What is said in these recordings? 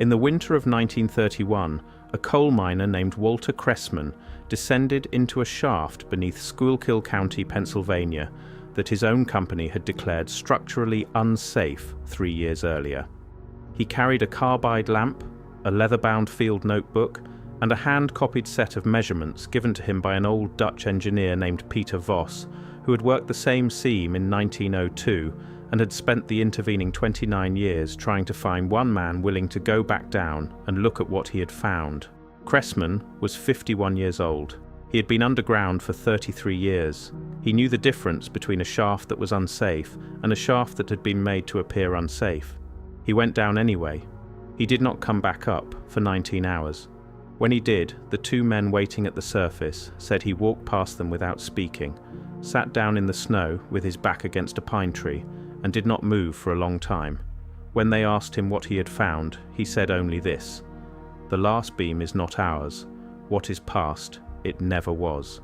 In the winter of 1931, a coal miner named Walter Cresman descended into a shaft beneath Schuylkill County, Pennsylvania, that his own company had declared structurally unsafe 3 years earlier. He carried a carbide lamp, a leather-bound field notebook, and a hand-copied set of measurements given to him by an old Dutch engineer named Peter Voss, who had worked the same seam in 1902 and had spent the intervening 29 years trying to find one man willing to go back down and look at what he had found. Cresman was 51 years old. He had been underground for 33 years. He knew the difference between a shaft that was unsafe and a shaft that had been made to appear unsafe. He went down anyway. He did not come back up for 19 hours. When he did, the two men waiting at the surface said he walked past them without speaking, sat down in the snow with his back against a pine tree, and did not move for a long time. When they asked him what he had found, he said only this: "The last beam is not ours. What is past, it never was."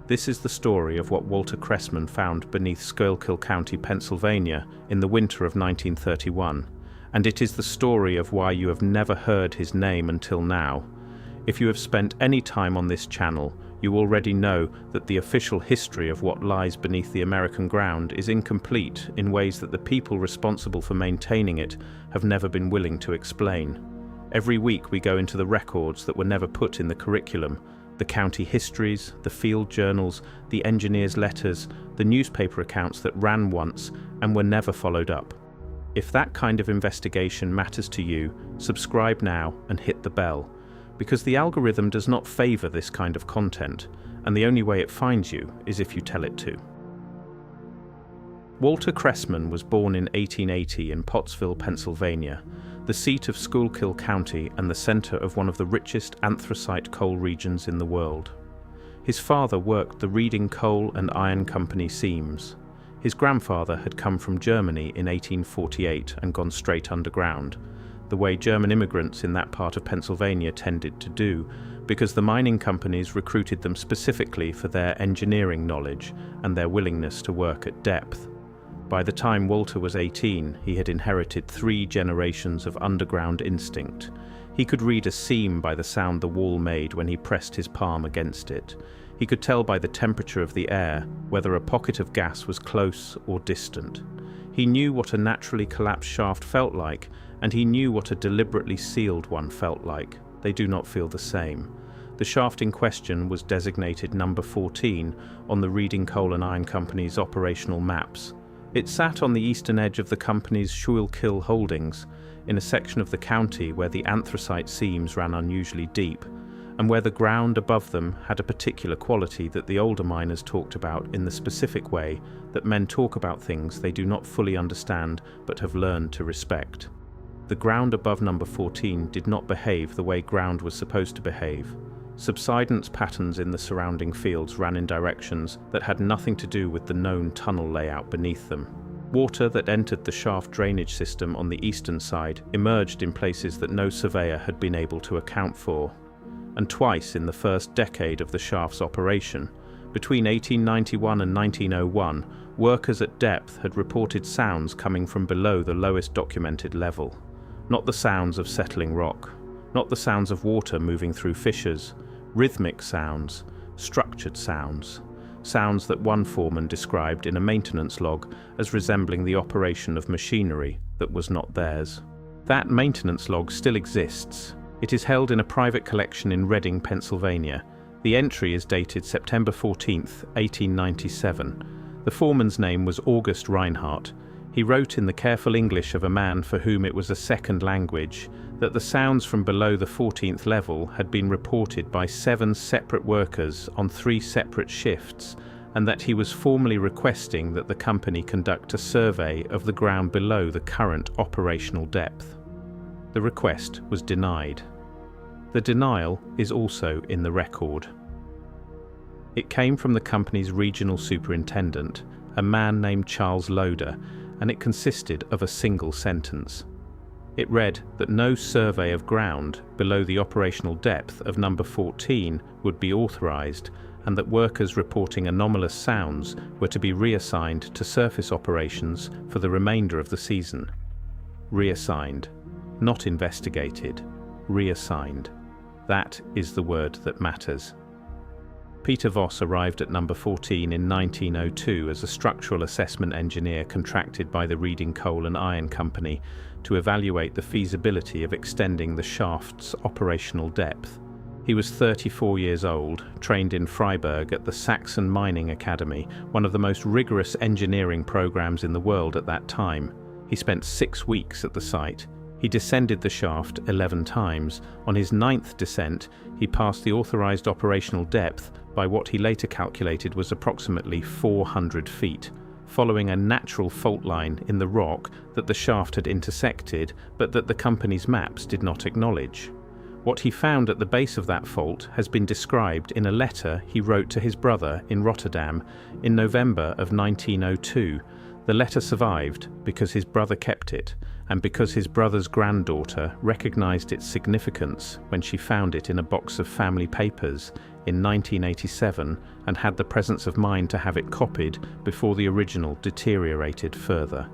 This is the story of what Walter Cresman found beneath Schuylkill County, Pennsylvania, in the winter of 1931, and it is the story of why you have never heard his name until now. If you have spent any time on this channel, you already know that the official history of what lies beneath the American ground is incomplete in ways that the people responsible for maintaining it have never been willing to explain. Every week we go into the records that were never put in the curriculum, the county histories, the field journals, the engineers' letters, the newspaper accounts that ran once and were never followed up. If that kind of investigation matters to you, subscribe now and hit the bell, because the algorithm does not favor this kind of content, and the only way it finds you is if you tell it to. Walter Cresman was born in 1880 in Pottsville, Pennsylvania, the seat of Schuylkill County and the center of one of the richest anthracite coal regions in the world. His father worked the Reading Coal and Iron Company seams. His grandfather had come from Germany in 1848 and gone straight underground, the way German immigrants in that part of Pennsylvania tended to do, because the mining companies recruited them specifically for their engineering knowledge and their willingness to work at depth. By the time Walter was 18, he had inherited 3 generations of underground instinct. He could read a seam by the sound the wall made when he pressed his palm against it. He could tell by the temperature of the air whether a pocket of gas was close or distant. He knew what a naturally collapsed shaft felt like, and he knew what a deliberately sealed one felt like. They do not feel the same. The shaft in question was designated number 14 on the Reading Coal and Iron Company's operational maps. It sat on the eastern edge of the company's Schuylkill holdings, in a section of the county where the anthracite seams ran unusually deep, and where the ground above them had a particular quality that the older miners talked about in the specific way that men talk about things they do not fully understand but have learned to respect. The ground above number 14 did not behave the way ground was supposed to behave. Subsidence patterns in the surrounding fields ran in directions that had nothing to do with the known tunnel layout beneath them. Water that entered the shaft drainage system on the eastern side emerged in places that no surveyor had been able to account for. And twice in the first decade of the shaft's operation, between 1891 and 1901, workers at depth had reported sounds coming from below the lowest documented level. Not the sounds of settling rock, not the sounds of water moving through fissures, rhythmic sounds, structured sounds, sounds that one foreman described in a maintenance log as resembling the operation of machinery that was not theirs. That maintenance log still exists. It is held in a private collection in Reading, Pennsylvania. The entry is dated September 14th, 1897. The foreman's name was August Reinhardt. He wrote in the careful English of a man for whom it was a second language that the sounds from below the 14th level had been reported by 7 separate workers on 3 separate shifts, and that he was formally requesting that the company conduct a survey of the ground below the current operational depth. The request was denied. The denial is also in the record. It came from the company's regional superintendent, a man named Charles Loader, and it consisted of a single sentence. It read that no survey of ground below the operational depth of number 14 would be authorized, and that workers reporting anomalous sounds were to be reassigned to surface operations for the remainder of the season. Reassigned. not investigated, reassigned. That is the word that matters. Peter Voss arrived at number 14 in 1902 as a structural assessment engineer contracted by the Reading Coal and Iron Company to evaluate the feasibility of extending the shaft's operational depth. He was 34 years old, trained in Freiburg at the Saxon Mining Academy, one of the most rigorous engineering programs in the world at that time. He spent 6 weeks at the site. He descended the shaft 11 times. On his 9th descent, he passed the authorized operational depth by what he later calculated was approximately 400 feet, following a natural fault line in the rock that the shaft had intersected, but that the company's maps did not acknowledge. What he found at the base of that fault has been described in a letter he wrote to his brother in Rotterdam in November of 1902. The letter survived because his brother kept it, and because his brother's granddaughter recognized its significance when she found it in a box of family papers in 1987 and had the presence of mind to have it copied before the original deteriorated further.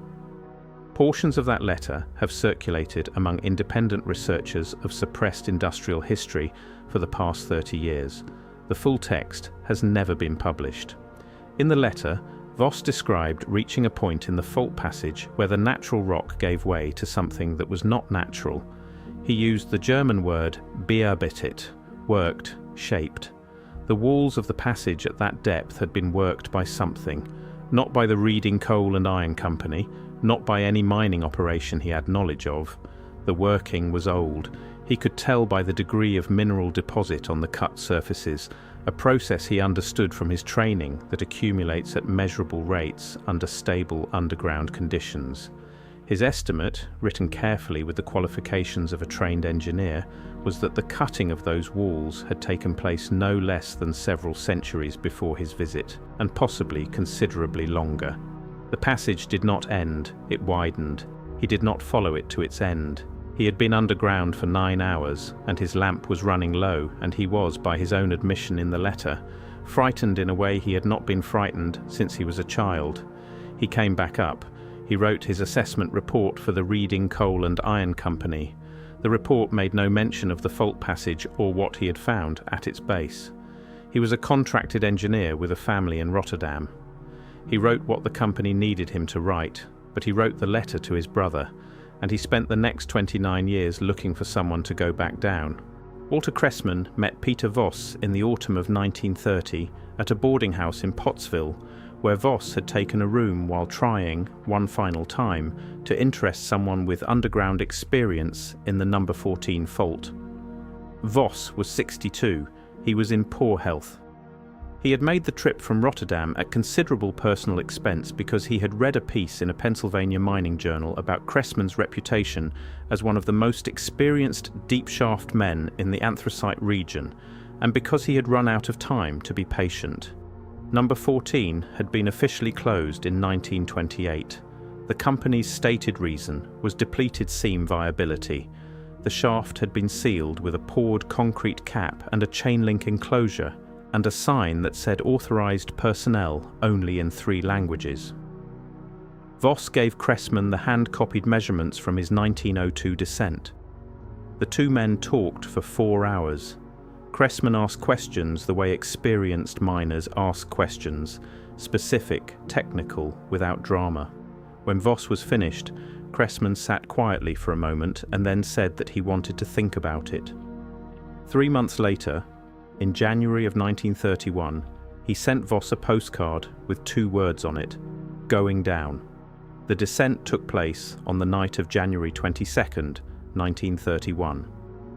Portions of that letter have circulated among independent researchers of suppressed industrial history for the past 30 years. The full text has never been published. In the letter, Voss described reaching a point in the fault passage where the natural rock gave way to something that was not natural. He used the German word bearbeitet, worked, shaped. The walls of the passage at that depth had been worked by something, not by the Reading Coal and Iron Company, not by any mining operation he had knowledge of. The working was old. He could tell by the degree of mineral deposit on the cut surfaces, a process he understood from his training that accumulates at measurable rates under stable underground conditions. His estimate, written carefully with the qualifications of a trained engineer, was that the cutting of those walls had taken place no less than several centuries before his visit, and possibly considerably longer. The passage did not end, it widened. He did not follow it to its end. He had been underground for 9 hours, and his lamp was running low, and he was, by his own admission in the letter, frightened in a way he had not been frightened since he was a child. He came back up. He wrote his assessment report for the Reading Coal and Iron Company. The report made no mention of the fault passage or what he had found at its base. He was a contracted engineer with a family in Rotterdam. He wrote what the company needed him to write, but he wrote the letter to his brother, and he spent the next 29 years looking for someone to go back down. Walter Cresman met Peter Voss in the autumn of 1930 at a boarding house in Pottsville, where Voss had taken a room while trying, one final time, to interest someone with underground experience in the number 14 fault. Voss was 62. He was in poor health. He had made the trip from Rotterdam at considerable personal expense because he had read a piece in a Pennsylvania mining journal about Cresman's reputation as one of the most experienced deep-shaft men in the anthracite region, and because he had run out of time to be patient. Number 14 had been officially closed in 1928. The company's stated reason was depleted seam viability. The shaft had been sealed with a poured concrete cap and a chain-link enclosure, and a sign that said authorized personnel only in 3 languages. Voss gave Cresman the hand-copied measurements from his 1902 descent. The two men talked for 4 hours. Cresman asked questions the way experienced miners ask questions, specific, technical, without drama. When Voss was finished, Cresman sat quietly for a moment and then said that he wanted to think about it. 3 months later, in January of 1931, he sent Voss a postcard with 2 words on it: going down. The descent took place on the night of January 22nd, 1931.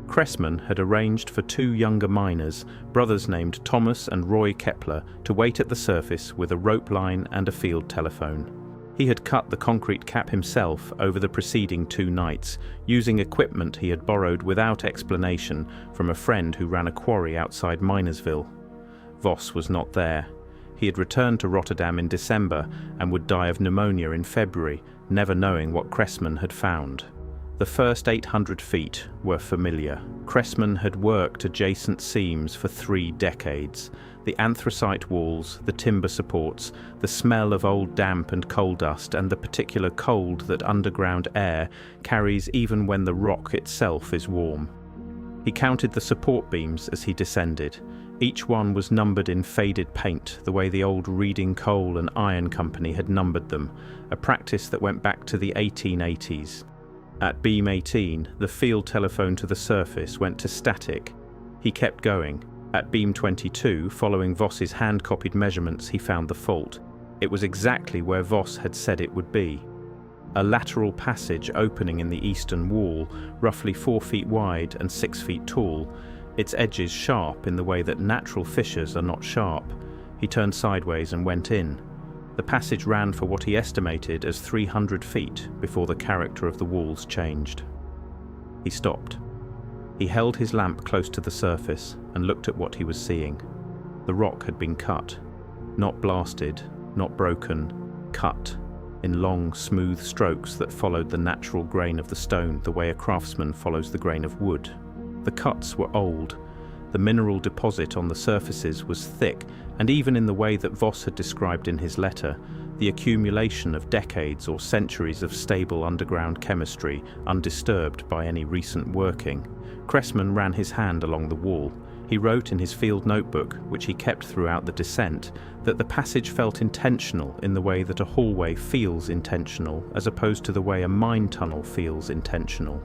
Cresman had arranged for 2 younger miners, brothers named Thomas and Roy Kepler, to wait at the surface with a rope line and a field telephone. He had cut the concrete cap himself over the preceding 2 nights, using equipment he had borrowed without explanation from a friend who ran a quarry outside Minersville. Voss was not there. He had returned to Rotterdam in December and would die of pneumonia in February, never knowing what Cresman had found. The first 800 feet were familiar. Cresman had worked adjacent seams for 3 decades. The anthracite walls, the timber supports, the smell of old damp and coal dust, and the particular cold that underground air carries even when the rock itself is warm. He counted the support beams as he descended. Each one was numbered in faded paint, the way the old Reading Coal and Iron Company had numbered them, a practice that went back to the 1880s. At beam 18, the field telephone to the surface went to static. He kept going. At beam 22, following Voss's hand-copied measurements, he found the fault. It was exactly where Voss had said it would be. A lateral passage opening in the eastern wall, roughly 4 feet wide and 6 feet tall, its edges sharp in the way that natural fissures are not sharp. He turned sideways and went in. The passage ran for what he estimated as 300 feet before the character of the walls changed. He stopped. He held his lamp close to the surface and looked at what he was seeing. The rock had been cut. Not blasted, not broken, cut, in long, smooth strokes that followed the natural grain of the stone the way a craftsman follows the grain of wood. The cuts were old. The mineral deposit on the surfaces was thick, and even in the way that Voss had described in his letter, the accumulation of decades or centuries of stable underground chemistry, undisturbed by any recent working. Cresman ran his hand along the wall. He wrote in his field notebook, which he kept throughout the descent, that the passage felt intentional in the way that a hallway feels intentional, as opposed to the way a mine tunnel feels intentional.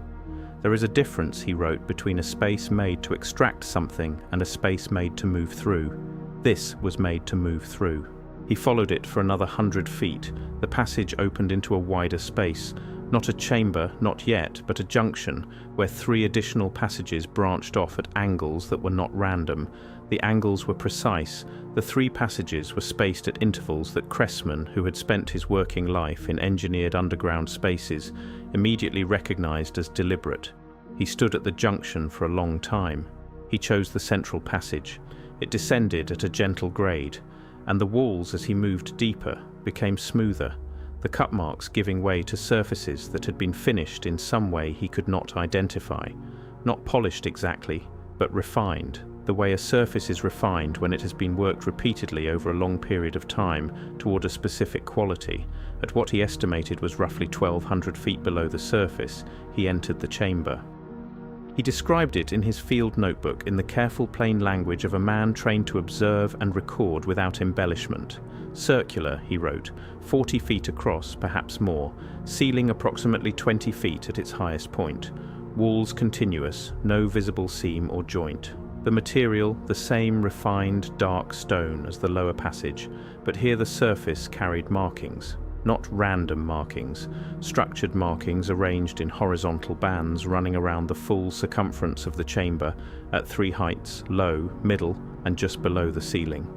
There is a difference, he wrote, between a space made to extract something and a space made to move through. This was made to move through. He followed it for another 100 feet. The passage opened into a wider space. Not a chamber, not yet, but a junction, where 3 additional passages branched off at angles that were not random. The angles were precise. The 3 passages were spaced at intervals that Cresman, who had spent his working life in engineered underground spaces, immediately recognized as deliberate. He stood at the junction for a long time. He chose the central passage. It descended at a gentle grade, and the walls, as he moved deeper, became smoother, the cut marks giving way to surfaces that had been finished in some way he could not identify. Not polished exactly, but refined, the way a surface is refined when it has been worked repeatedly over a long period of time toward a specific quality. At what he estimated was roughly 1,200 feet below the surface, he entered the chamber. He described it in his field notebook in the careful plain language of a man trained to observe and record without embellishment. Circular, he wrote, 40 feet across, perhaps more, ceiling approximately 20 feet at its highest point. Walls continuous, no visible seam or joint. The material, the same refined, dark stone as the lower passage, but here the surface carried markings. Not random markings, structured markings arranged in horizontal bands running around the full circumference of the chamber at 3 heights, low, middle, and just below the ceiling.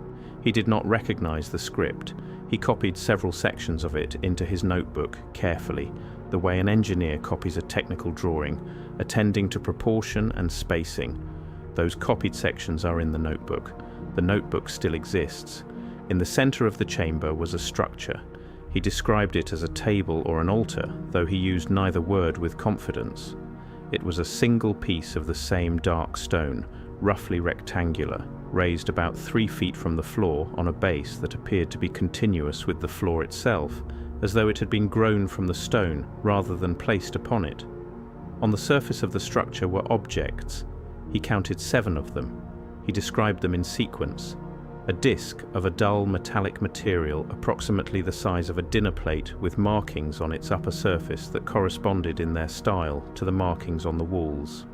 He did not recognize the script. He copied several sections of it into his notebook carefully, the way an engineer copies a technical drawing, attending to proportion and spacing. Those copied sections are in the notebook. The notebook still exists. In the center of the chamber was a structure. He described it as a table or an altar, though he used neither word with confidence. It was a single piece of the same dark stone, roughly rectangular, raised about 3 feet from the floor on a base that appeared to be continuous with the floor itself, as though it had been grown from the stone rather than placed upon it. On the surface of the structure were objects. He counted 7 of them. He described them in sequence. A disc of a dull metallic material approximately the size of a dinner plate with markings on its upper surface that corresponded in their style to the markings on the walls.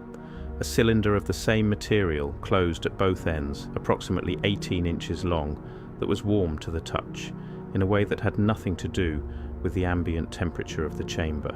A cylinder of the same material, closed at both ends, approximately 18 inches long, that was warm to the touch, in a way that had nothing to do with the ambient temperature of the chamber.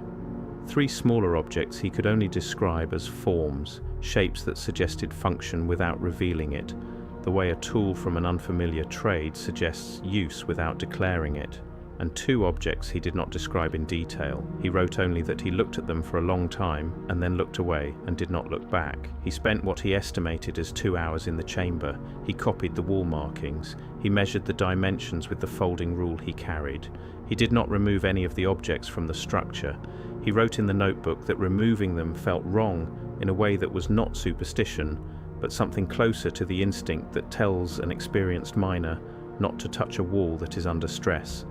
3 smaller objects he could only describe as forms, shapes that suggested function without revealing it, the way a tool from an unfamiliar trade suggests use without declaring it. And 2 objects he did not describe in detail. He wrote only that he looked at them for a long time and then looked away and did not look back. He spent what he estimated as 2 hours in the chamber. He copied the wall markings. He measured the dimensions with the folding rule he carried. He did not remove any of the objects from the structure. He wrote in the notebook that removing them felt wrong in a way that was not superstition, but something closer to the instinct that tells an experienced miner not to touch a wall that is under stress.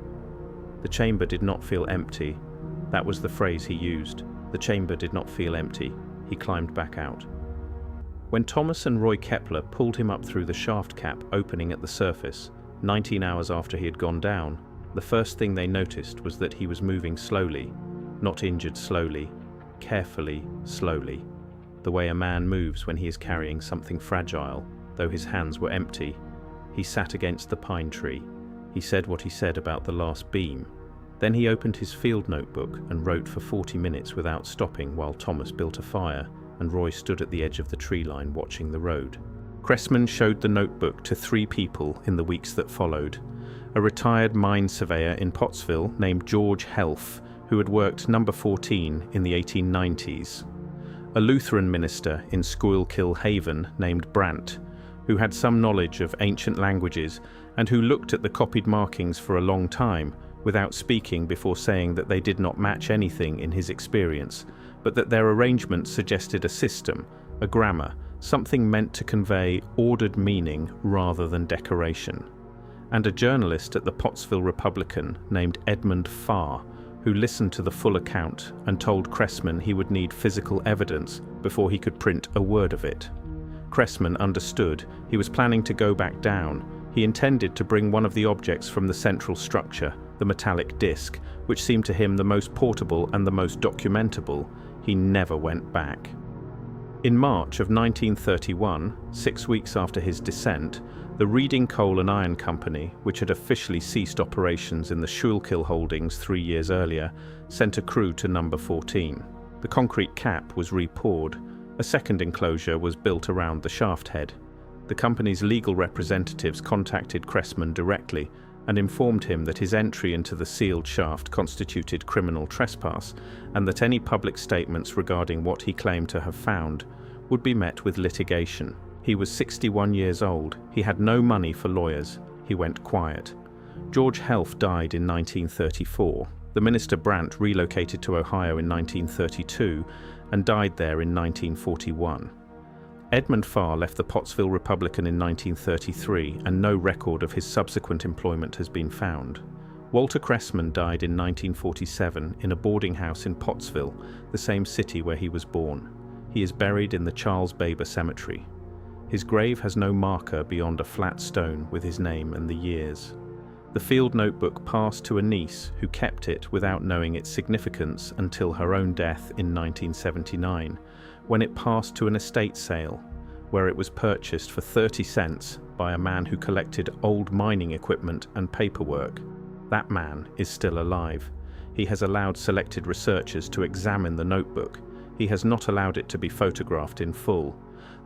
The chamber did not feel empty. That was the phrase he used. The chamber did not feel empty. He climbed back out. When Thomas and Roy Kepler pulled him up through the shaft cap opening at the surface, 19 hours after he had gone down, the first thing they noticed was that he was moving slowly, not injured slowly, carefully, slowly, the way a man moves when he is carrying something fragile, though his hands were empty. He sat against the pine tree. He said what he said about the last beam. Then he opened his field notebook and wrote for 40 minutes without stopping while Thomas built a fire and Roy stood at the edge of the tree line watching the road. Cresman showed the notebook to 3 people in the weeks that followed. A retired mine surveyor in Pottsville named George Helf, who had worked number 14 in the 1890s. A Lutheran minister in Schuylkill Haven named Brandt, who had some knowledge of ancient languages and who looked at the copied markings for a long time without speaking before saying that they did not match anything in his experience, but that their arrangement suggested a system, a grammar, something meant to convey ordered meaning rather than decoration. And a journalist at the Pottsville Republican named Edmund Farr, who listened to the full account and told Cresman he would need physical evidence before he could print a word of it. Cresman understood. He was planning to go back down. He intended to bring one of the objects from the central structure, the metallic disc, which seemed to him the most portable and the most documentable. He never went back. In March of 1931, 6 weeks after his descent, the Reading Coal and Iron Company, which had officially ceased operations in the Schuylkill holdings 3 years earlier, sent a crew to number 14. The concrete cap was re-poured. A second enclosure was built around the shaft head. The company's legal representatives contacted Cresman directly and informed him that his entry into the sealed shaft constituted criminal trespass and that any public statements regarding what he claimed to have found would be met with litigation. He was 61 years old. He had no money for lawyers. He went quiet. George Helf died in 1934. The minister Brandt relocated to Ohio in 1932 and died there in 1941. Edmund Farr left the Pottsville Republican in 1933, and no record of his subsequent employment has been found. Walter Cresman died in 1947 in a boarding house in Pottsville, the same city where he was born. He is buried in the Charles Baber Cemetery. His grave has no marker beyond a flat stone with his name and the years. The field notebook passed to a niece who kept it without knowing its significance until her own death in 1979, when it passed to an estate sale, where it was purchased for 30 cents by a man who collected old mining equipment and paperwork. That man is still alive. He has allowed selected researchers to examine the notebook. He has not allowed it to be photographed in full.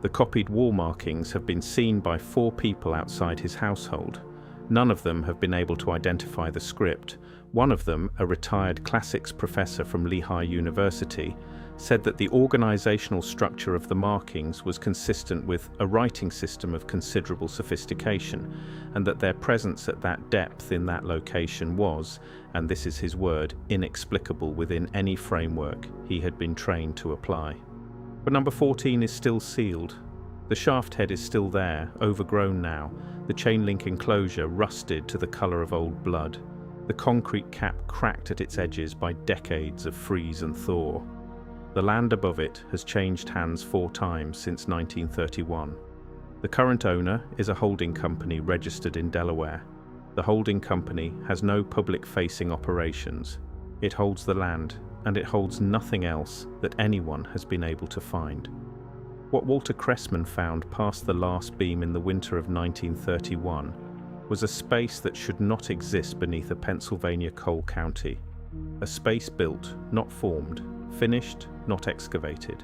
The copied wall markings have been seen by 4 people outside his household. None of them have been able to identify the script. One of them, a retired classics professor from Lehigh University, said that the organizational structure of the markings was consistent with a writing system of considerable sophistication, and that their presence at that depth in that location was, and this is his word, inexplicable within any framework he had been trained to apply. But number 14 is still sealed. The shaft head is still there, overgrown now, the chain link enclosure rusted to the color of old blood, the concrete cap cracked at its edges by decades of freeze and thaw. The land above it has changed hands 4 times since 1931. The current owner is a holding company registered in Delaware. The holding company has no public-facing operations. It holds the land, and it holds nothing else that anyone has been able to find. What Walter Cresman found past the last beam in the winter of 1931 was a space that should not exist beneath a Pennsylvania coal county. A space built, not formed, finished, not excavated,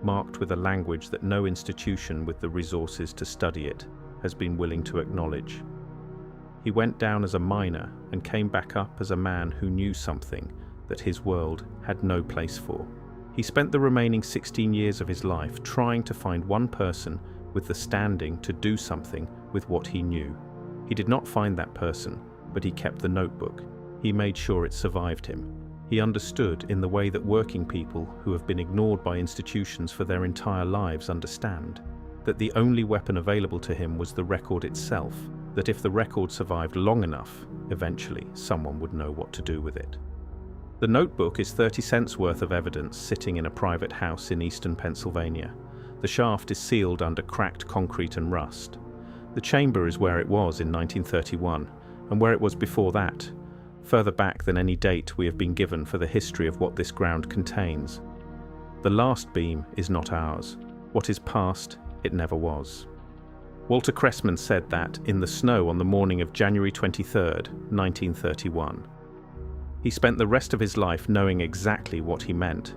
marked with a language that no institution with the resources to study it has been willing to acknowledge. He went down as a miner and came back up as a man who knew something that his world had no place for. He spent the remaining 16 years of his life trying to find one person with the standing to do something with what he knew. He did not find that person, but he kept the notebook. He made sure it survived him. He understood in the way that working people who have been ignored by institutions for their entire lives understand. that the only weapon available to him was the record itself, that if the record survived long enough, eventually someone would know what to do with it. The notebook is 30 cents worth of evidence sitting in a private house in eastern Pennsylvania. The shaft is sealed under cracked concrete and rust. The chamber is where it was in 1931, and where it was before that, further back than any date we have been given for the history of what this ground contains. The last beam is not ours. What is past, it never was. Walter Cresman said that in the snow on the morning of January 23, 1931. He spent the rest of his life knowing exactly what he meant.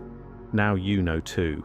Now you know too.